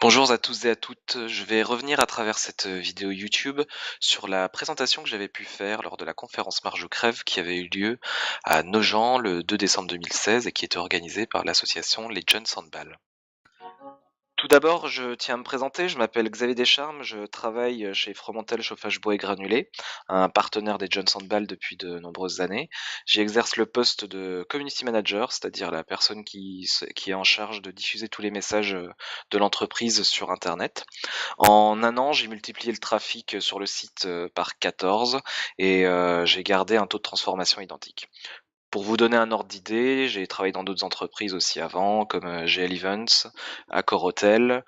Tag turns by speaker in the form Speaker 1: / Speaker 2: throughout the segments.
Speaker 1: Bonjour à tous et à toutes, je vais revenir à travers cette vidéo YouTube sur la présentation que j'avais pu faire lors de la conférence Marge Crève qui avait eu lieu à Nogent le 2 décembre 2016 et qui était organisée par l'association Les Jeunes Handball. Tout d'abord, je tiens à me présenter, je m'appelle Xavier Descharmes, je travaille chez Fromentel Chauffage Bois et Granulés, un partenaire des Jones Handball depuis de nombreuses années. J'y exerce le poste de community manager, c'est-à-dire la personne qui est en charge de diffuser tous les messages de l'entreprise sur Internet. En un an, j'ai multiplié le trafic sur le site par 14 et j'ai gardé un taux de transformation identique. Pour vous donner un ordre d'idée, j'ai travaillé dans d'autres entreprises aussi avant, comme GL Events, Accor Hotel,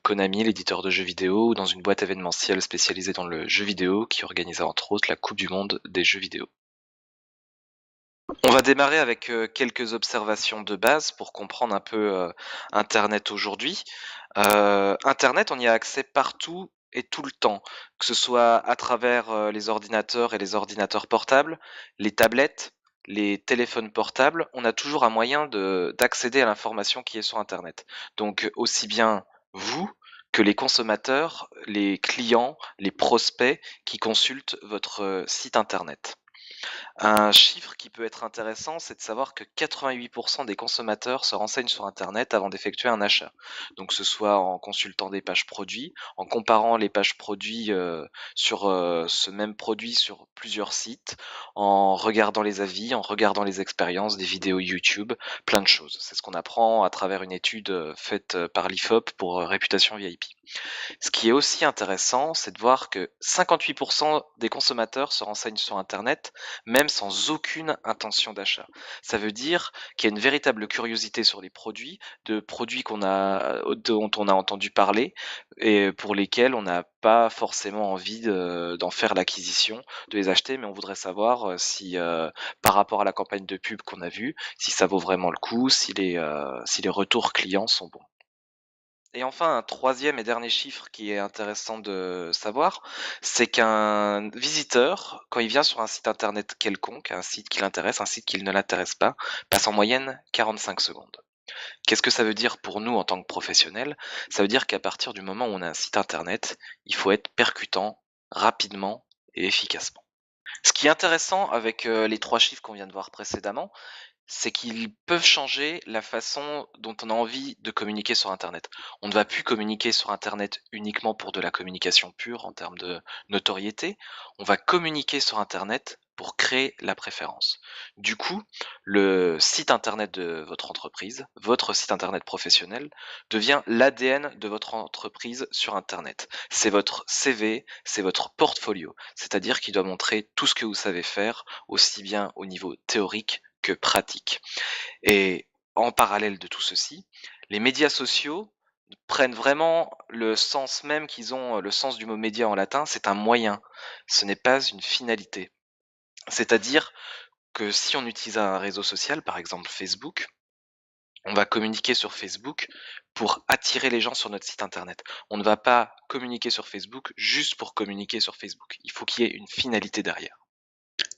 Speaker 1: Konami, l'éditeur de jeux vidéo, ou dans une boîte événementielle spécialisée dans le jeu vidéo qui organisait entre autres la Coupe du monde des jeux vidéo. On va démarrer avec quelques observations de base pour comprendre un peu Internet aujourd'hui. Internet, on y a accès partout et tout le temps, que ce soit à travers les ordinateurs et les ordinateurs portables, les tablettes, les téléphones portables, on a toujours un moyen d'accéder à l'information qui est sur Internet. Donc aussi bien vous que les consommateurs, les clients, les prospects qui consultent votre site Internet. Un chiffre qui peut être intéressant, c'est de savoir que 88% des consommateurs se renseignent sur Internet avant d'effectuer un achat. Donc, que ce soit en consultant des pages produits, en comparant les pages produits sur ce même produit sur plusieurs sites, en regardant les avis, en regardant les expériences, des vidéos YouTube, plein de choses. C'est ce qu'on apprend à travers une étude faite par l'IFOP pour Réputation VIP. Ce qui est aussi intéressant, c'est de voir que 58% des consommateurs se renseignent sur Internet, même sans aucune intention d'achat. Ça veut dire qu'il y a une véritable curiosité sur les produits, de produits dont on a entendu parler et pour lesquels on n'a pas forcément envie d'en faire l'acquisition, de les acheter, mais on voudrait savoir si, par rapport à la campagne de pub qu'on a vue, si ça vaut vraiment le coup, si les retours clients sont bons. Et enfin, un troisième et dernier chiffre qui est intéressant de savoir, c'est qu'un visiteur, quand il vient sur un site internet quelconque, un site qui l'intéresse, un site qui ne l'intéresse pas, passe en moyenne 45 secondes. Qu'est-ce que ça veut dire pour nous en tant que professionnels? Ça veut dire qu'à partir du moment où on a un site internet, il faut être percutant, rapidement et efficacement. Ce qui est intéressant avec les trois chiffres qu'on vient de voir précédemment, c'est qu'ils peuvent changer la façon dont on a envie de communiquer sur internet. On ne va plus communiquer sur internet uniquement pour de la communication pure en termes de notoriété, on va communiquer sur internet pour créer la préférence. Du coup, le site internet de votre entreprise, votre site internet professionnel, devient l'ADN de votre entreprise sur internet. C'est votre CV, c'est votre portfolio, c'est-à-dire qu'il doit montrer tout ce que vous savez faire, aussi bien au niveau théorique que pratique. Et en parallèle de tout ceci, les médias sociaux prennent vraiment le sens même qu'ils ont, le sens du mot média en latin, c'est un moyen, ce n'est pas une finalité. C'est-à-dire que si on utilise un réseau social, par exemple Facebook, on va communiquer sur Facebook pour attirer les gens sur notre site internet. On ne va pas communiquer sur Facebook juste pour communiquer sur Facebook. Il faut qu'il y ait une finalité derrière.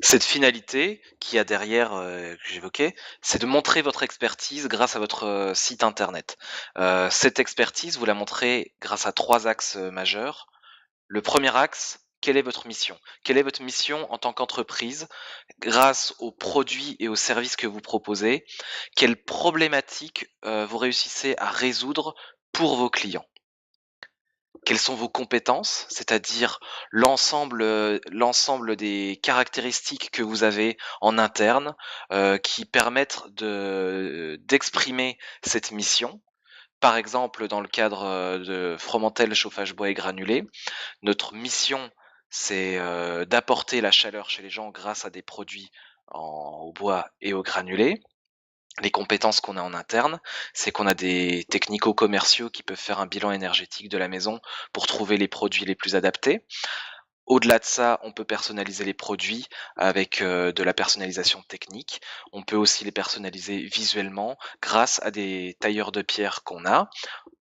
Speaker 1: Cette finalité qu'il y a derrière, que j'évoquais, c'est de montrer votre expertise grâce à votre, site internet. Cette expertise, vous la montrez grâce à 3 axes, majeurs. Le premier axe, quelle est votre mission? Quelle est votre mission en tant qu'entreprise grâce aux produits et aux services que vous proposez? Quelles problématiques, vous réussissez à résoudre pour vos clients? Quelles sont vos compétences? C'est-à-dire l'ensemble des caractéristiques que vous avez en interne, qui permettent d'exprimer cette mission. Par exemple, dans le cadre, de Fromentel Chauffage Bois et Granulés, notre mission, c'est, d'apporter la chaleur chez les gens grâce à des produits au bois et au granulé. Les compétences qu'on a en interne, c'est qu'on a des technico-commerciaux qui peuvent faire un bilan énergétique de la maison pour trouver les produits les plus adaptés. Au-delà de ça, on peut personnaliser les produits avec de la personnalisation technique. On peut aussi les personnaliser visuellement grâce à des tailleurs de pierre qu'on a.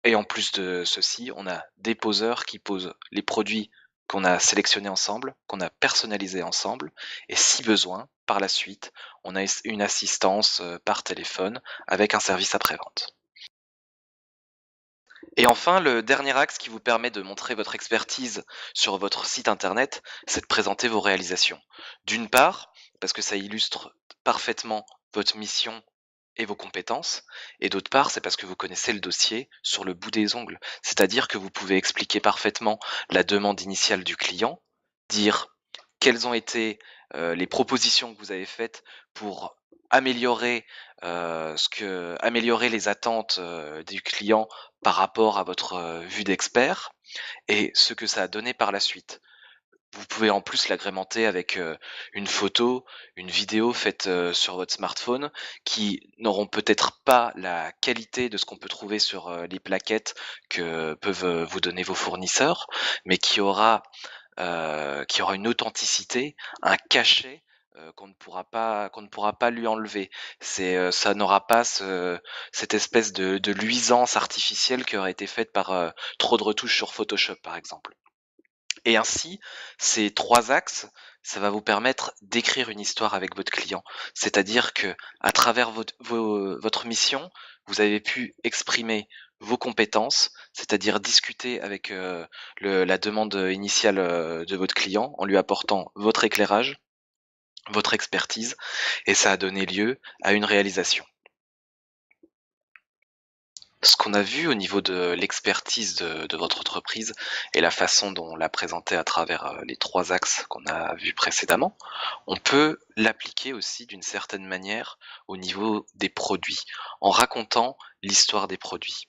Speaker 1: Et en plus de ceci, on a des poseurs qui posent les produits qu'on a sélectionnés ensemble, qu'on a personnalisés ensemble, et si besoin, par la suite, on a une assistance par téléphone avec un service après-vente. Et enfin, le dernier axe qui vous permet de montrer votre expertise sur votre site internet, c'est de présenter vos réalisations. D'une part, parce que ça illustre parfaitement votre mission et vos compétences, et d'autre part, c'est parce que vous connaissez le dossier sur le bout des ongles. C'est-à-dire que vous pouvez expliquer parfaitement la demande initiale du client, dire quelles ont été les propositions que vous avez faites pour améliorer, améliorer les attentes du client par rapport à votre vue d'expert et ce que ça a donné par la suite. Vous pouvez en plus l'agrémenter avec une photo, une vidéo faite sur votre smartphone qui n'auront peut-être pas la qualité de ce qu'on peut trouver sur les plaquettes que peuvent vous donner vos fournisseurs, mais qui aura une authenticité, un cachet qu'on ne pourra pas lui enlever. Ça n'aura pas cette espèce de luisance artificielle qui aurait été faite par trop de retouches sur Photoshop, par exemple. Et ainsi, ces 3 axes, ça va vous permettre d'écrire une histoire avec votre client. C'est-à-dire que à travers votre mission, vous avez pu exprimer vos compétences, c'est-à-dire discuter avec la demande initiale de votre client en lui apportant votre éclairage, votre expertise, et ça a donné lieu à une réalisation. Ce qu'on a vu au niveau de l'expertise de votre entreprise et la façon dont on l'a présentée à travers les 3 axes qu'on a vus précédemment, on peut l'appliquer aussi d'une certaine manière au niveau des produits, en racontant l'histoire des produits.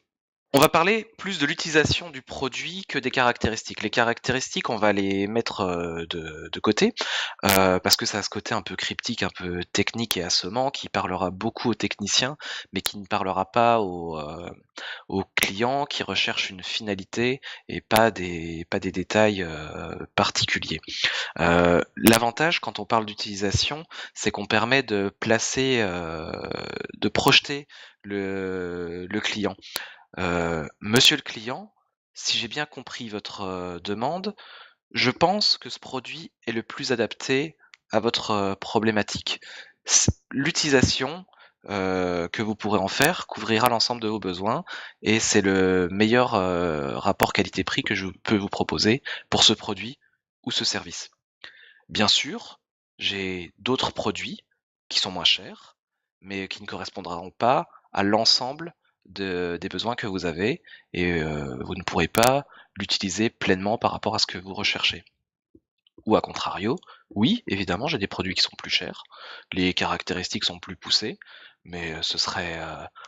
Speaker 1: On va parler plus de l'utilisation du produit que des caractéristiques. Les caractéristiques, on va les mettre de côté parce que ça a ce côté un peu cryptique, un peu technique et assommant qui parlera beaucoup aux techniciens, mais qui ne parlera pas aux clients qui recherchent une finalité et pas des détails particuliers. L'avantage quand on parle d'utilisation, c'est qu'on permet de placer, de projeter le client. Monsieur le client, si j'ai bien compris votre demande, je pense que ce produit est le plus adapté à votre problématique. L'utilisation que vous pourrez en faire couvrira l'ensemble de vos besoins et c'est le meilleur rapport qualité-prix que je peux vous proposer pour ce produit ou ce service. Bien sûr, j'ai d'autres produits qui sont moins chers, mais qui ne correspondront pas à l'ensemble des besoins que vous avez et vous ne pourrez pas l'utiliser pleinement par rapport à ce que vous recherchez. Ou à contrario, oui, évidemment, j'ai des produits qui sont plus chers, les caractéristiques sont plus poussées, mais ce serait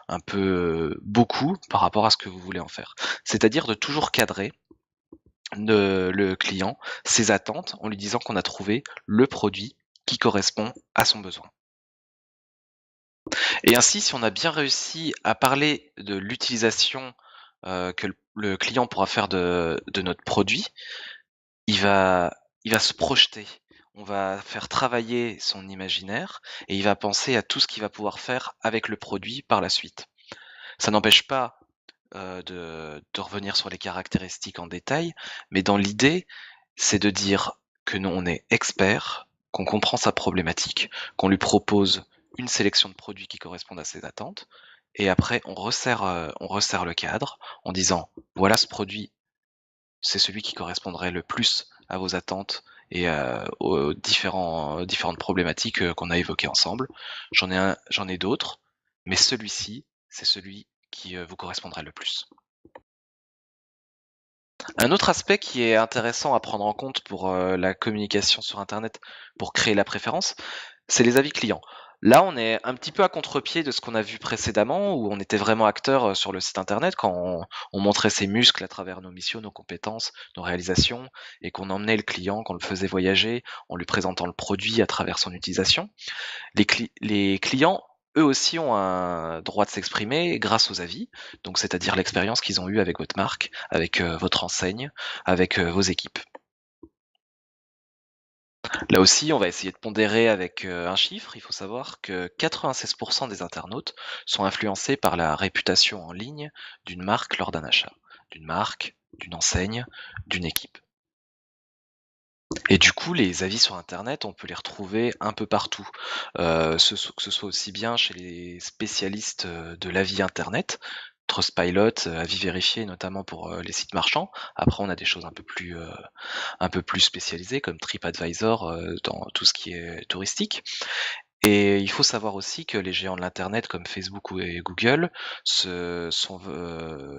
Speaker 1: un peu beaucoup par rapport à ce que vous voulez en faire. C'est-à-dire de toujours cadrer le client, ses attentes, en lui disant qu'on a trouvé le produit qui correspond à son besoin. Et ainsi, si on a bien réussi à parler de l'utilisation que le client pourra faire de notre produit, il va, il va se projeter. On va faire travailler son imaginaire et il va penser à tout ce qu'il va pouvoir faire avec le produit par la suite. Ça n'empêche pas de revenir sur les caractéristiques en détail, mais dans l'idée, c'est de dire que nous, on est expert, qu'on comprend sa problématique, qu'on lui propose une sélection de produits qui correspondent à ses attentes, et après on resserre le cadre en disant voilà ce produit, c'est celui qui correspondrait le plus à vos attentes et aux différentes problématiques qu'on a évoquées ensemble. J'en ai d'autres, mais celui-ci, c'est celui qui vous correspondrait le plus. Un autre aspect qui est intéressant à prendre en compte pour la communication sur Internet, pour créer la préférence, c'est les avis clients. Là, on est un petit peu à contre-pied de ce qu'on a vu précédemment, où on était vraiment acteur sur le site Internet quand on montrait ses muscles à travers nos missions, nos compétences, nos réalisations, et qu'on emmenait le client, qu'on le faisait voyager en lui présentant le produit à travers son utilisation. Les clients, eux aussi, ont un droit de s'exprimer grâce aux avis, donc c'est-à-dire l'expérience qu'ils ont eue avec votre marque, avec votre enseigne, avec vos équipes. Là aussi, on va essayer de pondérer avec un chiffre. Il faut savoir que 96% des internautes sont influencés par la réputation en ligne d'une marque lors d'un achat, d'une marque, d'une enseigne, d'une équipe. Et du coup, les avis sur internet, on peut les retrouver un peu partout, que ce soit aussi bien chez les spécialistes, de l'avis internet Trustpilot, avis vérifiés notamment pour, les sites marchands. Après on a des choses un peu plus spécialisées comme TripAdvisor, dans tout ce qui est touristique. Et il faut savoir aussi que les géants de l'internet comme Facebook ou et Google se sont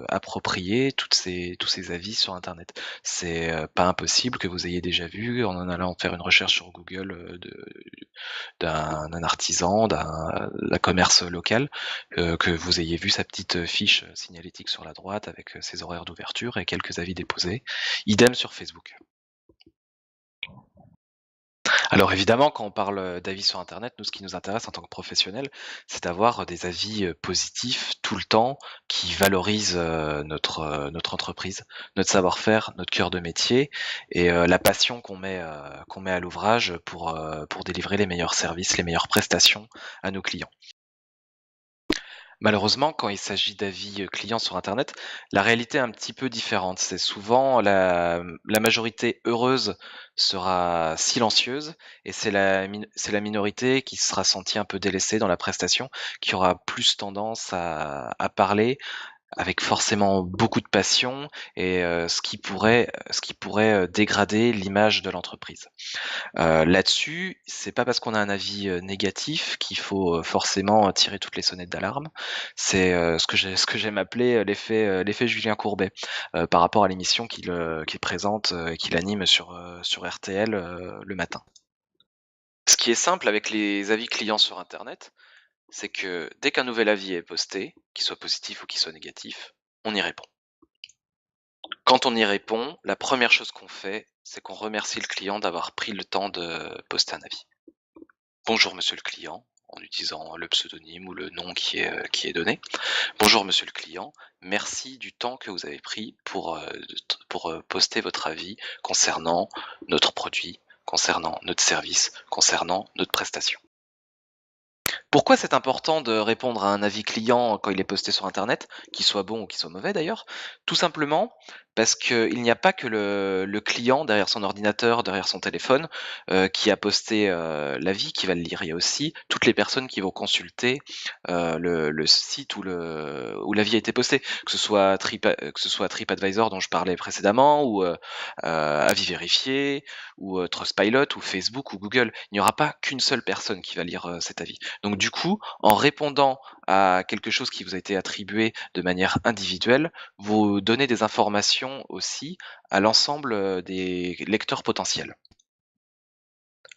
Speaker 1: appropriés tous ces avis sur internet. C'est, pas impossible que vous ayez déjà vu en allant faire une recherche sur Google, d'un artisan, d'un commerce local, que vous ayez vu sa petite fiche signalétique sur la droite avec, ses horaires d'ouverture et quelques avis déposés. Idem sur Facebook. Alors évidemment, quand on parle, d'avis sur internet, nous, ce qui nous intéresse en tant que professionnels, c'est d'avoir, des avis, positifs tout le temps, qui valorisent, notre entreprise, notre savoir-faire, notre cœur de métier et la passion qu'on met à l'ouvrage pour délivrer les meilleurs services, les meilleures prestations à nos clients. Malheureusement, quand il s'agit d'avis, clients sur internet, la réalité est un petit peu différente. C'est souvent la majorité heureuse sera silencieuse et c'est la minorité qui sera sentie un peu délaissée dans la prestation, qui aura plus tendance à parler avec forcément beaucoup de passion et ce qui pourrait, dégrader l'image de l'entreprise. Là-dessus, c'est pas parce qu'on a un avis, négatif qu'il faut, forcément, tirer toutes les sonnettes d'alarme. C'est, ce que j'aime appeler, l'effet Julien Courbet, par rapport à l'émission qu'il présente, et qu'il anime sur RTL, le matin. Ce qui est simple avec les avis clients sur internet, c'est que dès qu'un nouvel avis est posté, qu'il soit positif ou qu'il soit négatif, on y répond. Quand on y répond, la première chose qu'on fait, c'est qu'on remercie le client d'avoir pris le temps de poster un avis. Bonjour monsieur le client, en utilisant le pseudonyme ou le nom qui est donné. Bonjour monsieur le client, merci du temps que vous avez pris pour poster votre avis concernant notre produit, concernant notre service, concernant notre prestation. Pourquoi c'est important de répondre à un avis client quand il est posté sur internet, qu'il soit bon ou qu'il soit mauvais d'ailleurs? Tout simplement parce qu'il n'y a pas que le client derrière son ordinateur, derrière son téléphone, qui a posté, l'avis, qui va le lire. Il y a aussi toutes les personnes qui vont consulter, le site où l'avis a été posté, que ce soit TripAdvisor dont je parlais précédemment ou, Avis vérifié ou, Trustpilot ou Facebook ou Google. Il n'y aura pas qu'une seule personne qui va lire, cet avis. Donc du coup, en répondant à quelque chose qui vous a été attribué de manière individuelle, vous donnez des informations aussi à l'ensemble, des lecteurs potentiels.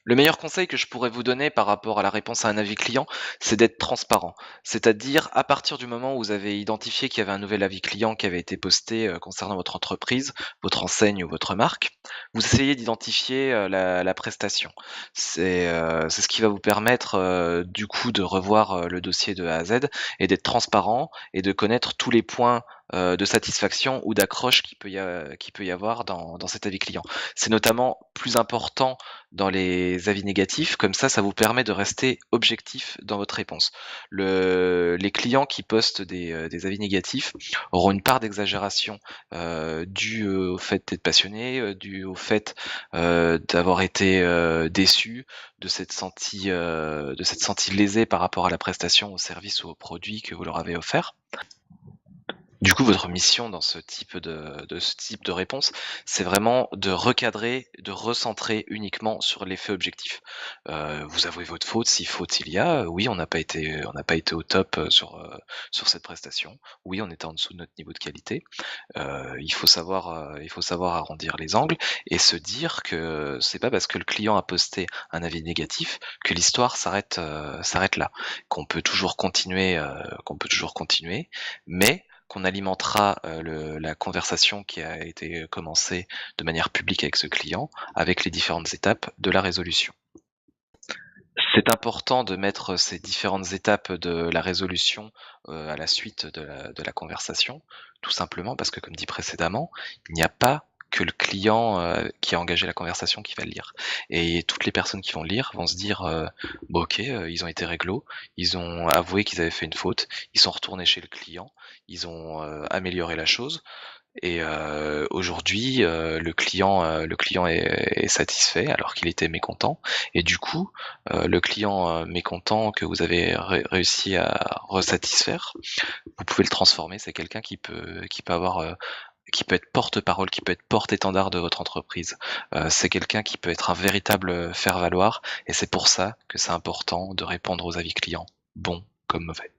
Speaker 1: Le meilleur conseil que je pourrais vous donner par rapport à la réponse à un avis client, c'est d'être transparent. C'est-à-dire, à partir du moment où vous avez identifié qu'il y avait un nouvel avis client qui avait été posté, concernant votre entreprise, votre enseigne ou votre marque, vous essayez d'identifier, la prestation. C'est ce qui va vous permettre, du coup, de revoir, le dossier de A à Z et d'être transparent et de connaître tous les points, de satisfaction ou d'accroche qu'il peut y avoir dans cet avis client. C'est notamment plus important dans les avis négatifs, comme ça vous permet de rester objectif dans votre réponse. Les clients qui postent des avis négatifs auront une part d'exagération, due, au fait d'être passionnés, due au fait, d'avoir été, déçus, de s'être sentis lésés par rapport à la prestation, au service ou au produit que vous leur avez offert. Du coup, votre mission dans ce type de réponse, c'est vraiment de recadrer, de recentrer uniquement sur les faits objectifs. Vous avouez votre faute, si faute il y a, oui, on n'a pas été au top, sur cette prestation. Oui, on était en dessous de notre niveau de qualité. Il faut savoir arrondir les angles et se dire que c'est pas parce que le client a posté un avis négatif que l'histoire s'arrête là. Qu'on peut toujours continuer, mais qu'on alimentera, la conversation qui a été commencée de manière publique avec ce client, avec les différentes étapes de la résolution. C'est important de mettre ces différentes étapes de la résolution, à la suite de la conversation, tout simplement parce que comme dit précédemment, il n'y a pas que le client, qui a engagé la conversation qui va le lire et toutes les personnes qui vont le lire vont se dire, «Bah, OK, ils ont été réglo, ils ont avoué qu'ils avaient fait une faute, ils sont retournés chez le client, ils ont, amélioré la chose Et aujourd'hui, le client est satisfait alors qu'il était mécontent et du coup, le client, mécontent que vous avez réussi à resatisfaire, vous pouvez le transformer. C'est quelqu'un qui peut avoir, qui peut être porte-parole, qui peut être porte-étendard de votre entreprise. C'est quelqu'un qui peut être un véritable faire-valoir et c'est pour ça que c'est important de répondre aux avis clients, bons comme mauvais.